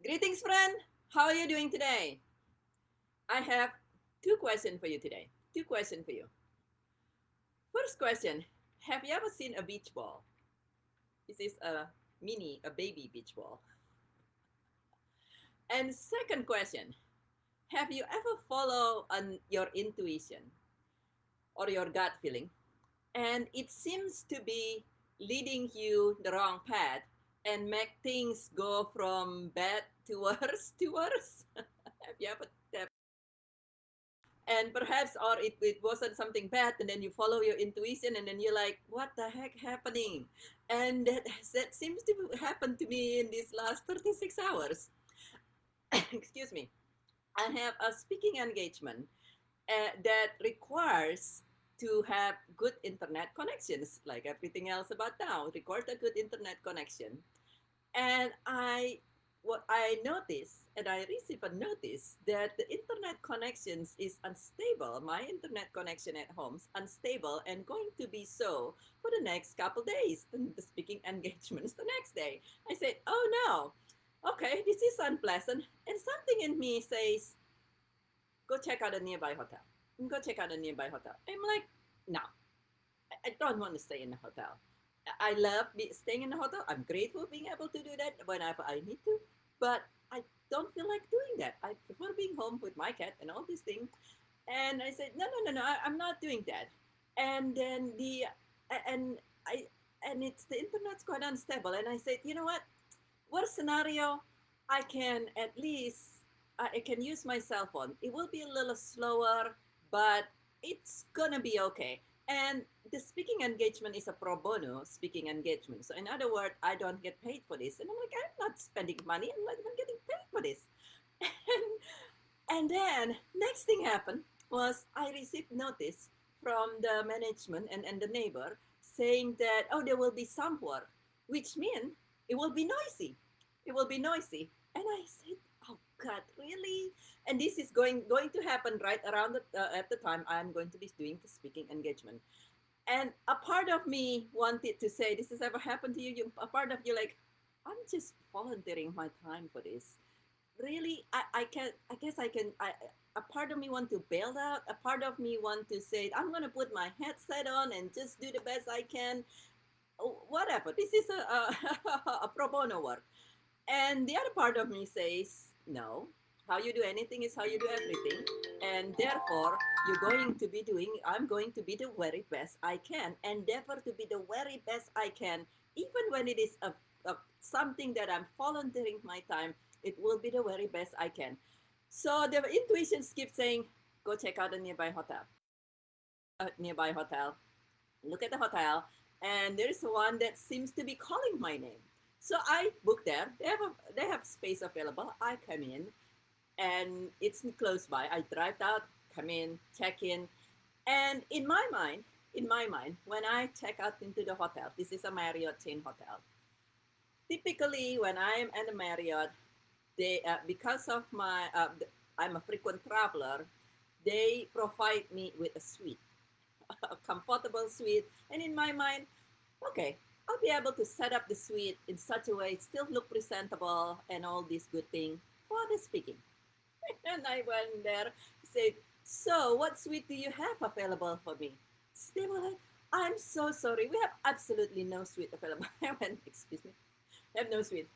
Greetings, friend. How are you doing today? I have two questions for you today. Two questions for you. First question: have you ever seen a beach ball? This is a baby beach ball. And second question: have you ever followed your intuition or your gut feeling, and it seems to be leading you the wrong path and make things go from bad to worse to worse? Have you ever and perhaps or it wasn't something bad and then you follow your intuition and then you're like what the heck happening, and that seems to happen to me in these last 36 hours. Excuse me. I have a speaking engagement that requires to have good internet connections like everything else about now, record a good internet connection. And what I noticed, and I received a notice that the internet connections is unstable. My internet connection at home is unstable and going to be so for the next couple days. The speaking engagements the next day. I said, "Oh no, okay, this is unpleasant." And something in me says, "Go check out a nearby hotel. Go check out a nearby hotel." I'm like, "No, I don't want to stay in the hotel. I love staying in the hotel. I'm grateful being able to do that whenever I need to, but I don't feel like doing that. I prefer being home with my cat and all these things." And I said, "No, no, no, no. I'm not doing that." And then and I and it's the internet's quite unstable. And I said, "You know what? Worst scenario, I can at least I can use my cell phone. It will be a little slower, but it's gonna be okay." And the speaking engagement is a pro bono speaking engagement. So in other words, I don't get paid for this. And I'm like, I'm not spending money. I'm not even getting paid for this. And, and then next thing happened was I received notice from the management and the neighbor saying that, oh, there will be some work, which means it will be noisy. It will be noisy. And I said, oh God, really? And this is going to happen right around at the time I'm going to be doing the speaking engagement. And a part of me wanted to say, this has ever happened to you? A part of you like, I'm just volunteering my time for this. Really, I can, I guess I can, a part of me want to bail out. A part of me want to say, I'm going to put my headset on and just do the best I can. Whatever. This is a pro bono work. And the other part of me says, no, how you do anything is how you do everything. And therefore, I'm going to be the very best I can, endeavor to be the very best I can, even when it is something that I'm volunteering my time, it will be the very best I can. So the intuitions keep saying, go check out a nearby hotel, look at the hotel, and there's one that seems to be calling my name. So I book there. They have space available. I come in, and it's close by. I drive out, come in, check in, and in my mind, when I check out into the hotel, this is a Marriott chain hotel. Typically, when I'm at the Marriott, they because of I'm a frequent traveler, they provide me with a suite, a comfortable suite, and in my mind, okay, I'll be able to set up the suite in such a way it still look presentable and all these good things for the speaking. And I went there, said, so what suite do you have available for me? So they were like, I'm so sorry, we have absolutely no suite available. I went, excuse me, we have no suite.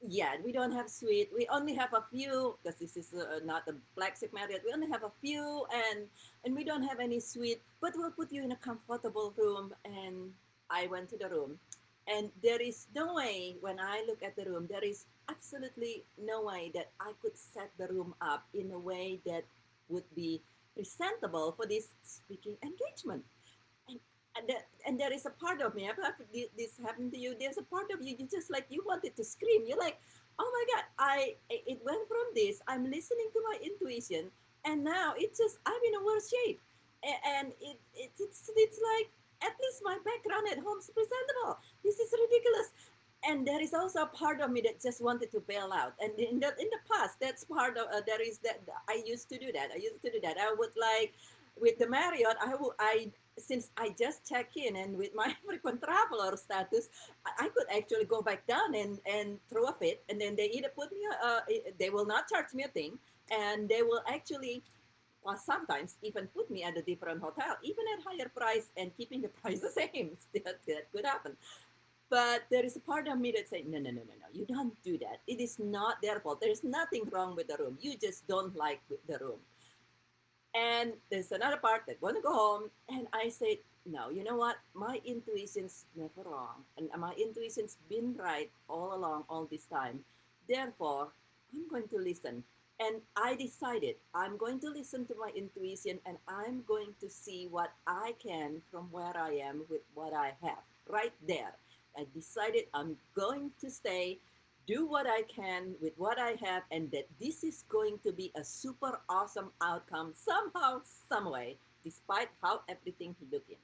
Yeah, we don't have suite. We only have a few because this is not a flagship Marriott. We only have a few, and we don't have any suite. But we'll put you in a comfortable room. And I went to the room, and there is no way. When I look at the room, there is absolutely no way that I could set the room up in a way that would be presentable for this speaking engagement. And there is a part of me, after this happened to you, there's a part of you, you just like, you wanted to scream. You're like, oh my God, it went from this, I'm listening to my intuition, and now it's just, I'm in a worse shape. And it's like, at least my background at home is presentable. This is ridiculous. And there is also a part of me that just wanted to bail out. And in the past, that's part of there is that I used to do that. I would like with the Marriott, I since I just check in and with my frequent traveler status, I could actually go back down and throw a fit, and then they either put me, they will not charge me a thing, and they will actually, well, sometimes even put me at a different hotel, even at higher price and keeping the price the same. That could happen. But there is a part of me that say, no, no, no, no, no, you don't do that. It is not their fault. There's nothing wrong with the room. You just don't like the room. And there's another part that want to go home. And I said, no, you know what? My intuition's never wrong. And my intuition's been right all along, all this time. Therefore, I'm going to listen. And I decided I'm going to listen to my intuition and I'm going to see what I can from where I am with what I have right there. I decided I'm going to stay, do what I can with what I have, and that this is going to be a super awesome outcome somehow, some way, despite how everything looking.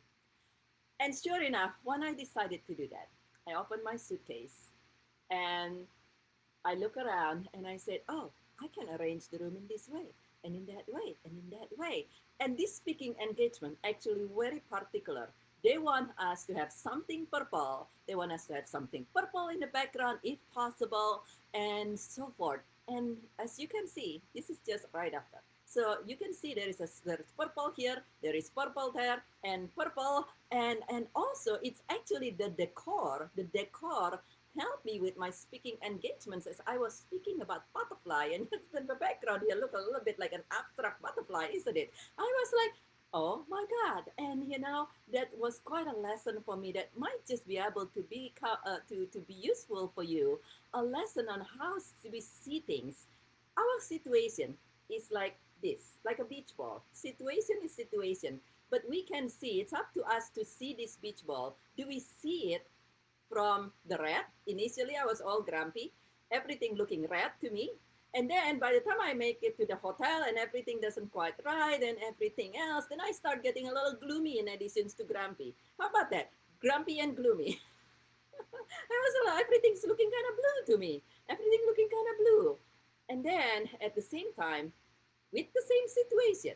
And sure enough, when I decided to do that, I opened my suitcase and I look around and I said, oh, I can arrange the room in this way and in that way and in that way. And this speaking engagement actually very particular. They want us to have something purple. They want us to have something purple in the background if possible and so forth. And as you can see, this is just right after. So you can see there's purple here, there is purple there, and purple, and also it's actually the decor help me with my speaking engagements as I was speaking about butterfly. And in the background here look a little bit like an abstract butterfly, isn't it? I was like, oh my God. And that was quite a lesson for me that might just be able to be to be useful for you. A lesson on how we see things. Our situation is like this, like a beach ball. Situation is situation, but we can see, it's up to us to see this beach ball. Do we see it from the red? Initially, I was all grumpy, everything looking red to me. And then by the time I make it to the hotel and everything doesn't quite right and everything else, then I start getting a little gloomy in addition to grumpy. How about that? Grumpy and gloomy. I was like, everything's looking kind of blue to me. Everything looking kind of blue. And then at the same time, with the same situation,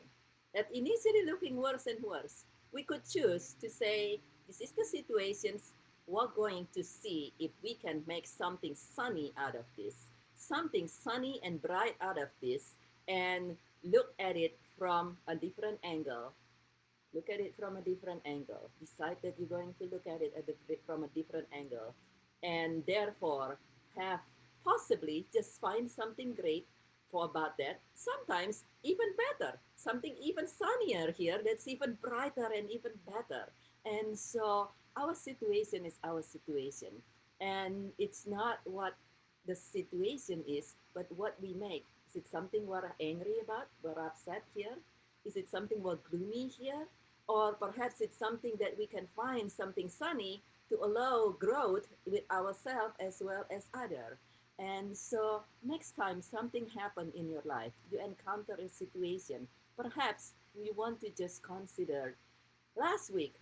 that initially looking worse and worse, we could choose to say, this is the situations, we're going to see if we can make something sunny out of this, something sunny and bright out of this, and look at it from a different angle. Look at it from a different angle. Decide that you're going to look at it from a different angle. And therefore, have possibly just find something great for about that. Sometimes even better. Something even sunnier here that's even brighter and even better. And so our situation is our situation. And it's not what the situation is, but what we make. Is it something we're angry about? We're upset here? Is it something we're gloomy here? Or perhaps it's something that we can find something sunny to allow growth with ourselves as well as other. And so next time something happen in your life, you encounter a situation, perhaps you want to just consider. Last week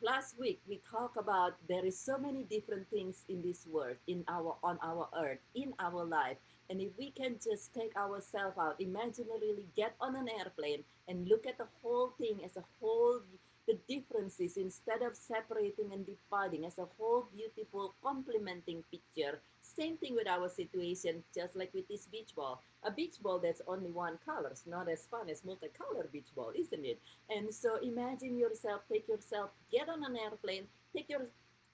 we talked about there is so many different things in this world, in our on our earth, in our life. And if we can just take ourselves out, imaginarily get on an airplane and look at the whole thing as a whole, the differences instead of separating and dividing as a whole beautiful complementing picture. Same thing with our situation, just like with this beach ball. A beach ball that's only one color is not as fun as multicolored beach ball, isn't it? And so imagine yourself, take yourself, get on an airplane, take your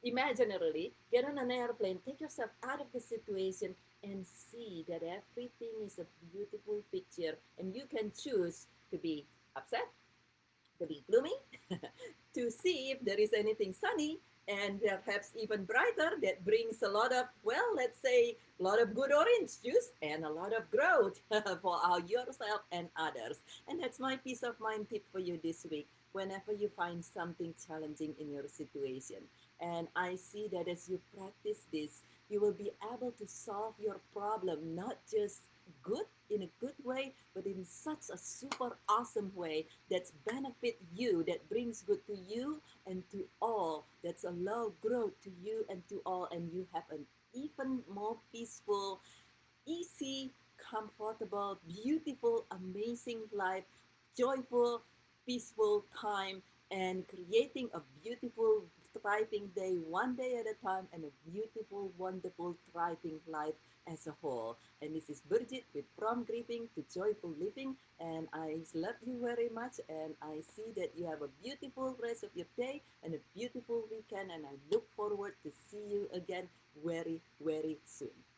imaginarily, get on an airplane, take yourself out of the situation and see that everything is a beautiful picture and you can choose to be upset, to be gloomy, to see if there is anything sunny and perhaps even brighter that brings a lot of, well, let's say, a lot of good orange juice and a lot of growth for yourself and others. And that's my peace of mind tip for you this week. Whenever you find something challenging in your situation, and I see that as you practice this, you will be able to solve your problem not just good in a good way, but in such a super awesome way that's benefit you, that brings good to you and to all, that's allow growth to you and to all, and you have an even more peaceful, easy, comfortable, beautiful, amazing life, joyful, peaceful time and creating a beautiful, thriving day, one day at a time, and a beautiful, wonderful, thriving life as a whole. And this is Burjit with From Grieving to Joyful Living. And I love you very much. And I see that you have a beautiful rest of your day and a beautiful weekend. And I look forward to see you again very, very soon.